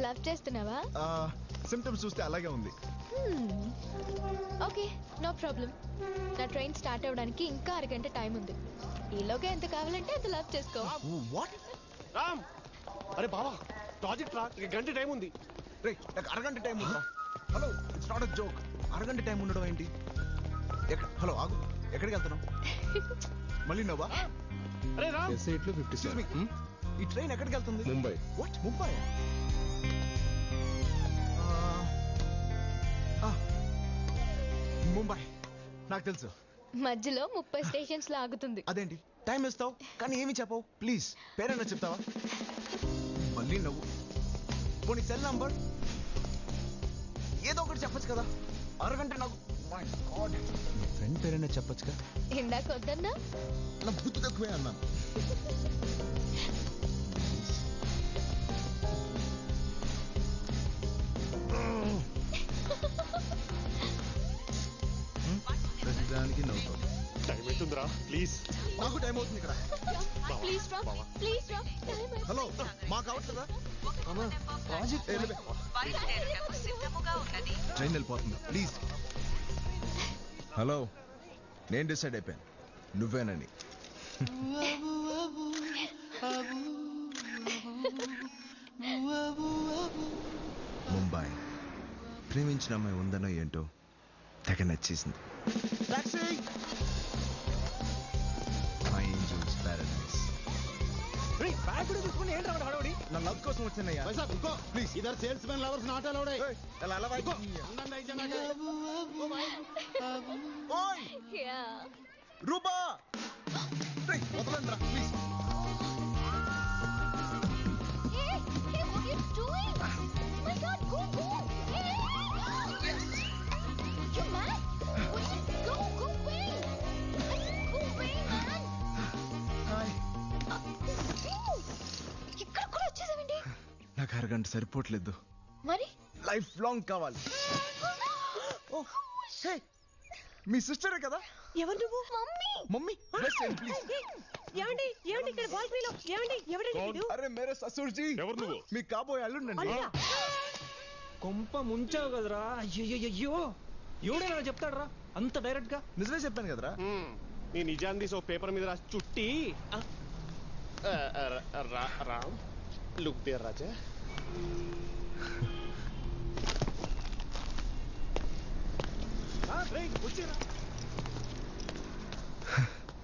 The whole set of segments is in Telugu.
లవ్ చేస్తున్నావా? సిమ్టమ్స్ చూస్తే అలాగే ఉంది. Okay, no problem. నా ట్రైన్ స్టార్ట్ అవ్వడానికి ఇంకా అరగంట టైం ఉంది. ఈలోగా ఎంత కావాలంటే అంత లవ్ చేసుకో. వాట్? రామ్, అరే బావా, ప్రాజెక్ట్ రా, గంట టైం ఉంది. రే, నాకు అరగంట టైం ఉందా? Hello, it's not a joke. అరగంట టైం ఉండడం ఏంటి? హలో, ఆగు. ఎక్కడికి వెళ్తున్నావు? మళ్ళీ నవ్వా? అరే రామ్, ఎస్ఐట్లో 57. ఈ ట్రైన్ ఎక్కడికి వెళ్తుంది? ముంబై. వాట్? ముంబై? ముంబై నాకు తెలుసు. మధ్యలో 30 స్టేషన్స్ లో ఆగుతుంది. అదేంటి టైం ఇస్తావు కానీ ఏమి చెప్పవు? ప్లీజ్ పేరైనా చెప్తావా? మళ్ళీ నవ్వు. పోనీ సెల్ నంబర్ ఏదో ఒకటి చెప్పచ్చు కదా. అరగంట నాకు ఫ్రెండ్ పేరైనా చెప్పచ్చుగా. ఇందాక వద్దన్నా? నా బుద్ధి తక్కువే అన్నాను. ప్రతిదానికి నవ్వుతావు. టైం అవుతుందిరా, ప్లీజ్. నాకు టైం అవుతుంది ఇక్కడ. ప్లీజ్ రా, ప్లీజ్ రా. హలో, మాకు అవట్లేదా? ట్రైన్ వెళ్ళిపోతుంది, ప్లీజ్. హలో, నేను డిసైడ్ అయిపోయాను, నువ్వేనని. ముంబై ప్రేమించిన అమ్మాయి ఉందనో ఏంటో తెగ నచ్చేసింది. My angels paradise. నా లవ్ కోసం వచ్చిందయ్యా. ప్లీజ్ ఇద్దరు salesmen lovers not allowed. Rupa వదలండి రా ప్లీజ్. నాకు అరగంట సరిపోవట్లేదు, మరి లైఫ్ లాంగ్ కావాలి. మీ సిస్టరే కదా? ఎవరు నువ్వు? Mummy please. ఏమండి ఏమండి ఇక్కడ బాల్కనీలో ఏమండి ఎవరండి మీరు? అరే మేరే ససూర్ జీ. ఎవరు నువ్వు? మీ కాబోయే అల్లుండండి. కొంప ముంచావు కదరా. అయ్యో ఎవడైనా చెప్తాడరా అంత డైరెక్ట్ గా? నిజమే చెప్పాను కదరా. నీ నిజాన్ని సో పేపర్ మీద రాసి చుట్టి. Ram, look there Raja.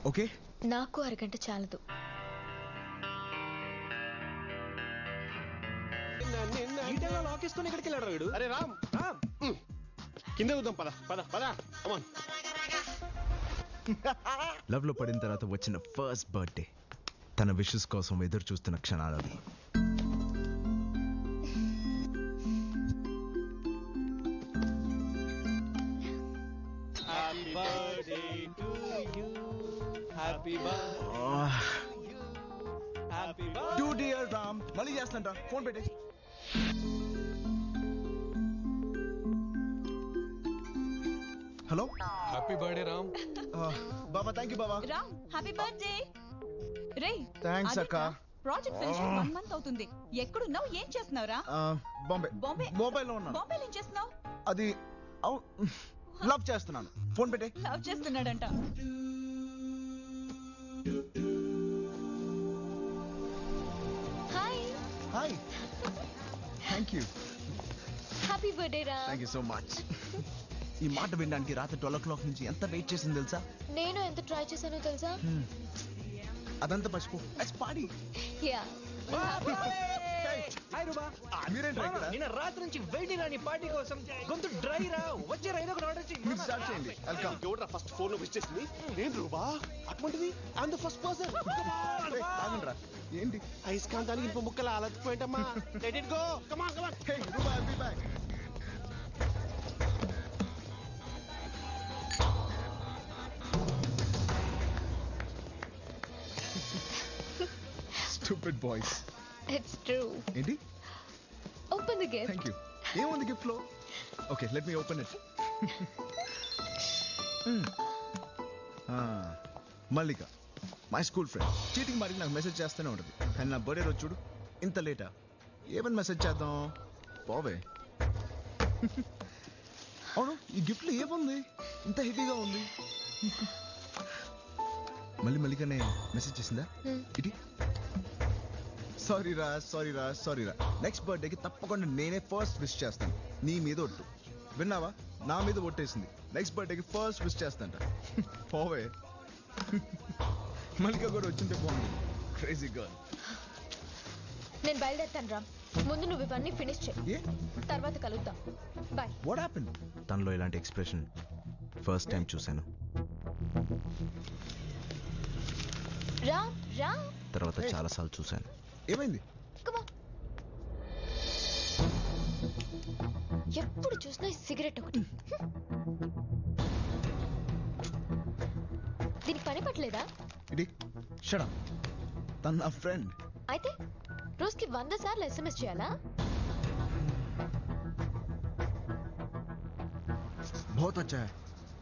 Okay, నాకు అరగంట చాలదు. లాక్ వేసుకొని ఎక్కడికి వెళ్ళాడు వీడు? అరే రామ్, కింద చూద్దాం, పద పద పద. కమాన్. లవ్ లో పడిన తర్వాత వచ్చిన ఫస్ట్ బర్త్డే, తన విషెస్ కోసం ఎదురు చూస్తున్న క్షణాలవి. Happy birthday to you, happy to dear Ram. మళ్ళీ చేస్తాంట, ఫోన్ పెట్టే. Hello, happy birthday Ram. బాబా. థ్యాంక్ యూ బాబా. Ram happy birthday. రే థ్యాంక్స్ అక్క. ప్రాజెక్ట్ ఫినిష్ 1 మంత్ అవుతుంది. ఎక్కడున్నావు? ఏం చేస్తున్నావురా? బాంబే. బాంబే మొబైల్లో ఉన్నాను. బాంబేలో ఏం చేస్తున్నావు? అది లవ్ చేస్తున్నాను. ఫోన్ పెట్టే. లవ్ చేస్తున్నాడంట. Hi. Hi. Thank you. Happy birthday రా. Thank you so much. ఈ మాట వినడానికి రాత్రి 12 o'clock నుంచి ఎంత వెయిట్ చేసింది తెలుసా? నేను ఎంత ట్రై చేశానో తెలుసా? అదంతా మర్చిపో. Let's party. యా. హాయ్ రూబా. మీరేంటి ఇక్కడ? నిన్న రాత్రి నుంచి వెయిటింగ్ రా నీ పార్టీ కోసం. గొంతు డ్రై రా. వచ్చే రైలు ఒక ఆర్డర్ చేయి. మీరు స్టార్ట్ చేయండి. వెల్కమ్. ఎవడ్రా ఫస్ట్ ఫోన్ విష్ చేసింది? నేను రూబా. అటువంటిది ఐఎమ్ ద ఫస్ట్ పర్సన్. ఆగండి రా. ఏంటి ఐస్కాంతానికి ఇంప ముక్కలు అలసిపోయింటమ్మా. Let it go. Come on come on. Hey Ruba, I'll be back. Stupid boys. It's true. ఏంటి? Open the gift. Thank you. ఏముంది గిఫ్ట్ లో? Okay, let me open it. Mallika, my school friend. Cheating మరి నాకు మెసేజ్ చేస్తూనే ఉంటుంది. కానీ నా బర్త్డే రోజు చూడు, ఇంత లేటా? ఏమని మెసేజ్ చేద్దాం పోవే. అవును ఈ గిఫ్ట్లో ఏముంది ఇంత హెవీగా ఉంది? మళ్ళీ మళ్ళీగానే మెసేజ్ చేసిందా? ఇటీ సారీ రా నెక్స్ట్ బర్త్డేకి తప్పకుండా నేనే ఫస్ట్ విష్ చేస్తాను. నీ మీద ఒట్టు. విన్నావా? నా మీద ఒట్టేసింది. నెక్స్ట్ బర్త్డేకి ఫస్ట్ విష్ చేస్తాంట. పోవే. మల్లిక కూడా వచ్చింటే బాగుంది. Crazy girl. నేను బయలుదేరుతాను రామ్. ముందు నువ్వు ఇవన్నీ ఫినిష్ చేయి, తర్వాత కలుద్దాం. బాయ్. What happen? తనలో ఇలాంటి ఎక్స్ప్రెషన్ ఫస్ట్ టైం చూశాను. రామ్ రామ్. తర్వాత చాలాసార్లు చూశాను. ఏమైంది? ఎప్పుడు చూసినా ఈ సిగరెట్ ఒకటి. దీనికి పని పట్టలేదా? ఇది షడా తన నా ఫ్రెండ్. అయితే రోజుకి 100 సార్లు SMS చేయాలా? बहुत अच्छा है.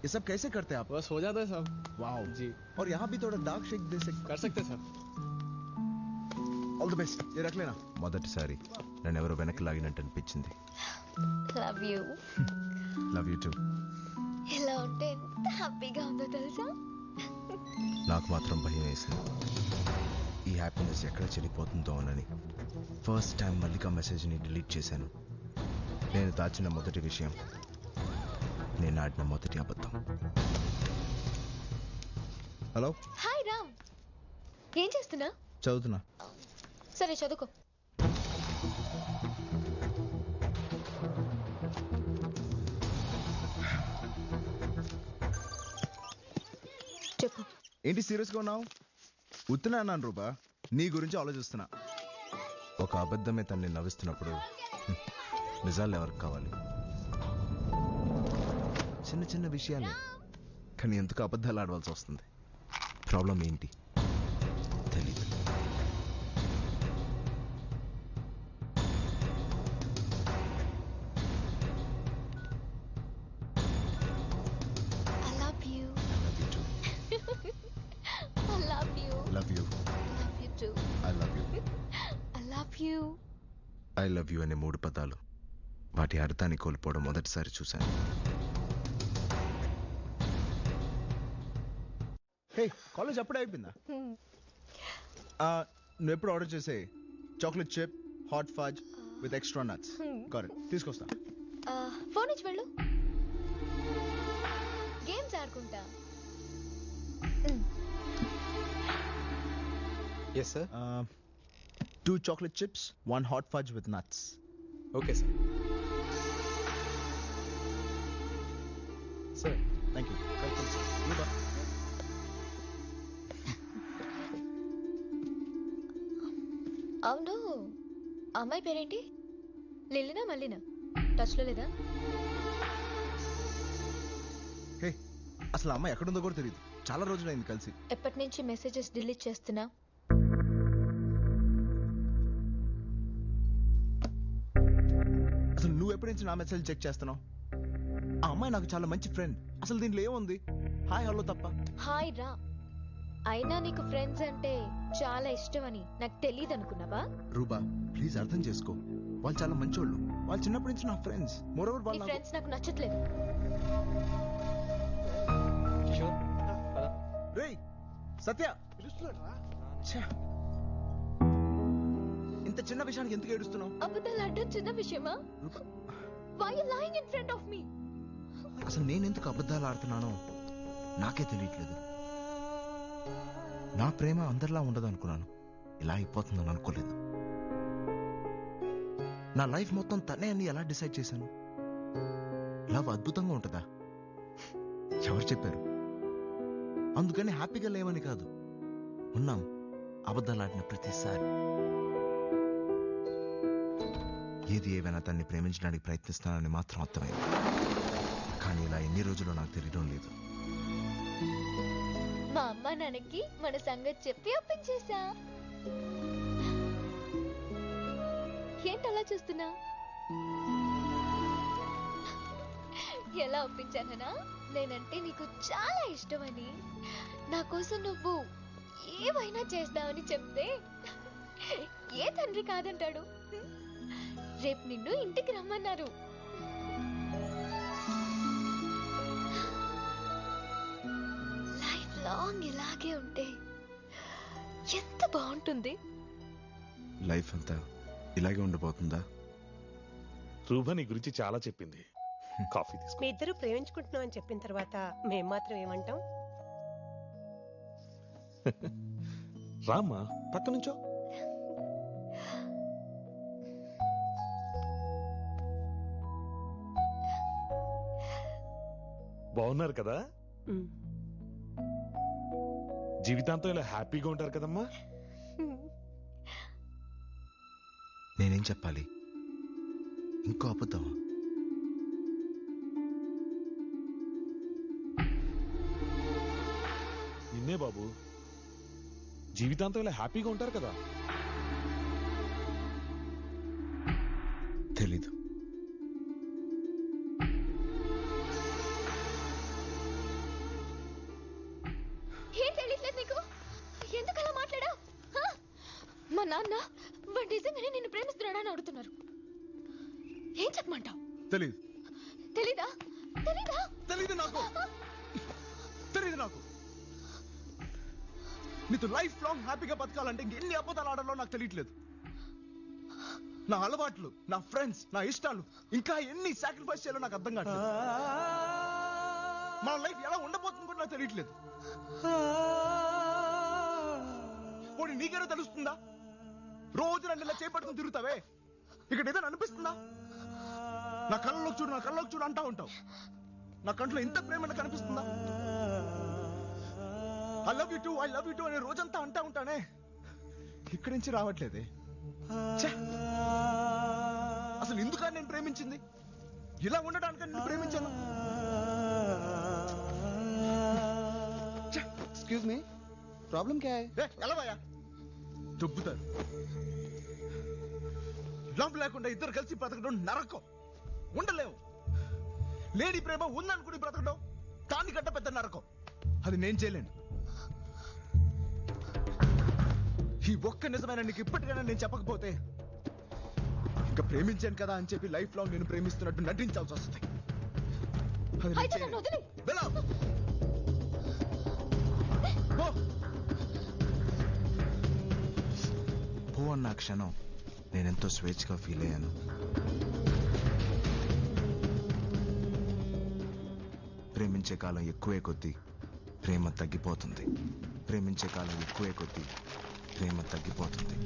ये सब कैसे करते हैं आप? बस हो जाता है साहब. वाओ जी. और यहाँ भी थोड़ा डार्क शेक दे सकते. कर सकते हैं साहब. All the best. ये रख लेना. మొదటిసారి నన్ను ఎవరో వెనక్కి లాగినట్టు అనిపించింది. Love you. Love you two. ఇలా ఉంటే ఎంత హ్యాపీగా ఉందో తెలుసా? నాకు మాత్రం భయం వేసింది. ఈ హ్యాపీనెస్ ఎక్కడ చెడిపోతుందో అని ఫస్ట్ టైం మల్లిక మెసేజ్ని డిలీట్ చేశాను. నేను దాచిన మొదటి విషయం, నేను ఆడిన మొదటి అబద్ధం. హలో. హాయ్ రామ్. ఏం చేస్తున్నా? చదువుతున్నా. సరే చదువుకో. చెప్పు. ఏంటి సీరియస్గా ఉన్నావు? ఉత్తున్నా అన్నాను రూపా. నీ గురించి ఆలోచిస్తున్నా. ఒక అబద్ధమే తన్ని నవ్విస్తున్నప్పుడు నిజాలు ఎవరికి కావాలి? చిన్న చిన్న విషయాలే, కానీ ఎందుకు అబద్ధాలు ఆడవలసి వస్తుంది? ప్రాబ్లం ఏంటి తెలీదు. I love you. I love you. Love you. Love you too. I love you. I love you. I love you అనే 3 పదాలు, వాటి అర్థాన్ని కోల్పోవడం మొదటిసారి చూశాను. హే, కాలేజ్ అప్పుడే అయిపోయిందా? నువ్వు ఎప్పుడు ఆర్డర్ చేసే chocolate chip hot phage with extra nuts. Correct, తీసుకొస్తా. ఫోన్ ఇచ్చి వెళ్ళు. గేమ్స్ ఆడుకుంటా. Yes, sir. 2 chocolate chips, 1 hot fudge with nuts. Okay, sir. Sir. Thank you. Welcome, sir. Goodbye. అవును, అమ్మాయి పేరేంటి? లిల్లినా మల్లినా? టచ్లో లేదా? హే, అసలు అమ్మాయి ఎక్కడుందో కూడా తెలియదు. చాలా రోజులైంది కలిసి. ఎప్పటి నుంచి మెసేజెస్ డిలీట్ చేస్తున్నా? అసలు నువ్వు ఎప్పటి నుంచి నా మెసేజ్ చెక్ చేస్తున్నావు? ఆ అమ్మాయి నాకు చాలా మంచి ఫ్రెండ్. అసలు దీంట్లో ఏముంది? హాయ్ హలో తప్ప. హాయ్ రా. అయినా నీకు ఫ్రెండ్స్ అంటే చాలా ఇష్టమని నాకు తెలియదు అనుకున్నావా? రూబా, ప్లీజ్ అర్థం చేసుకో. వాళ్ళు చాలా మంచోళ్ళు. వాళ్ళు చిన్నప్పటి నుంచి నా ఫ్రెండ్స్. మోరోవర్ నీ వాళ్ళు ఫ్రెండ్స్ నాకు నచ్చట్లేదు. Sure. పద. రేయ్ సత్య, ఛే, ఇంత చిన్న విషయానికి ఎందుకు ఏడుస్తున్నావు? అబద్ధాలు ఆడడం చిన్న విషయమా? రూబా, Why you lying in front of me? అసలు నేను ఎందుకు అబద్ధాలు ఆడుతున్నానో నాకే తెలియట్లేదు. నా ప్రేమ అందరిలా ఉండదు అనుకున్నాను. ఇలా అయిపోతుందని అనుకోలేదు. నా లైఫ్ మొత్తం తనే అని ఎలా డిసైడ్ చేశాను? లవ్ అద్భుతంగా ఉంటుందా? ఎవరు చెప్పారు? అందుకని హ్యాపీగా లేవని కాదు, ఉన్నాం అబద్ధాలు ఆడిన ప్రతిసారి. ఏది ఏవైనా తన్ని ప్రేమించడానికి ప్రయత్నిస్తానని మాత్రం అర్థమైంది. కానీ ఇలా ఎన్ని రోజులు నాకు తెలియడం లేదు. మా అమ్మ నాన్నకి మన సంగతి చెప్పి ఒప్పించేశా. ఏంటి అలా చూస్తున్నా? ఎలా ఒప్పించానా? నేనంటే నీకు చాలా ఇష్టమని, నా కోసం నువ్వు ఏమైనా చేస్తావని చెప్తే ఏ తండ్రి కాదంటాడు? రేపు నిన్ను ఇంటికి రమ్మన్నారు. లైఫ్ లాంగ్ ఇలాగే ఉంటే ఎంత బాగుంటుంది. లైఫ్ అంతా ఇలాగే ఉండిపోతుందా? రూప నీ గురించి చాలా చెప్పింది. కాఫీ తీసుకో. మీ ఇద్దరు ప్రేమించుకుంటున్నాం అని చెప్పిన తర్వాత మేం మాత్రం ఏమంటాం? రామ్మా పక్క నుంచో. బాగున్నారు కదా? ఉమ్. జీవితాంతం ఇలా హ్యాపీగా ఉంటారు కదమ్మా? నేనేం చెప్పాలి? ఇంకో అబద్ధమా? నిన్నే బాబు, జీవితాంతం ఇలా హ్యాపీగా ఉంటారు కదా? తెలీదు. ఏం తెలియట్లేదు నీకు? ఎందుకు అలా మాట్లాడా? మా నాన్న వాడు నిజంగానే నిన్ను ప్రేమిస్తున్నాడని అడుగుతున్నారు. ఏం చెప్పమంటావు? తెలీదు. తెలీదా? తెలీదా? తెలీదు నాకు. తెలీదు నాకు. నీతో లైఫ్ లాంగ్ హ్యాపీగా బతకాలంటే ఎన్ని అబద్ధాలు ఆడాలో నాకు తెలియట్లేదు. నా అలవాట్లు, నా ఫ్రెండ్స్, నా ఇష్టాలు, ఇంకా ఎన్ని సాక్రిఫైస్ చేయాలో నాకు అర్థం కావట్లేదు. మన లైఫ్ ఎలా ఉండబోతుంది కూడా నాకు తెలియట్లేదు. పోనీ నీకేదో తెలుస్తుందా? రోజు నన్ను ఇలా చేపట్టుకుని తిరుగుతావే, ఇక్కడ ఏదైనా అనిపిస్తుందా? నా కళ్ళలోకి చూడు, నా కళ్ళలోకి చూడు అంటా ఉంటావు. నా కంట్లో ఇంత ప్రేమ కనిపిస్తుందా? ఐ లవ్ యూ టూ అనే రోజంతా అంటా ఉంటానే, ఇక్కడి నుంచి రావట్లేదే. ఛే! అసలు ఎందుకని నేను ప్రేమించింది? ఇలా ఉండడానికని నేను ప్రేమించాను. एक्सक्यूज मी, प्रॉब्लम क्या है? ఎలవయ్యా, దొబ్బుతారు. లవ్ లేకుండా ఇద్దరు కలిసి బ్రతకడం నరకం. ఉండలేవు. లేని ప్రేమ ఉందనుకుని బ్రతకడం దానికంటే పెద్ద నరకం. అది నేను చేయలేను. ఈ ఒక్క నిజమైన నీకు ఇప్పటికైనా నేను చెప్పకపోతే ఇంకా ప్రేమించాను కదా అని చెప్పి లైఫ్ లాంగ్ నేను ప్రేమిస్తున్నట్టు నటించాల్సి వస్తుంది. అది నేను అయితే చేయలేను. నన్ను వదిలేయ్. వెళ్ళు. పో. పో అన్న క్షణం నేనెంతో స్వేచ్ఛగా ఫీల్ అయ్యాను. ప్రేమించే కాలం ఎక్కువే కొద్దీ ప్రేమ తగ్గిపోతుంది. ప్రేమించే కాలం ఎక్కువే కొద్దీ ప్రేమ తగ్గిపోతుంది.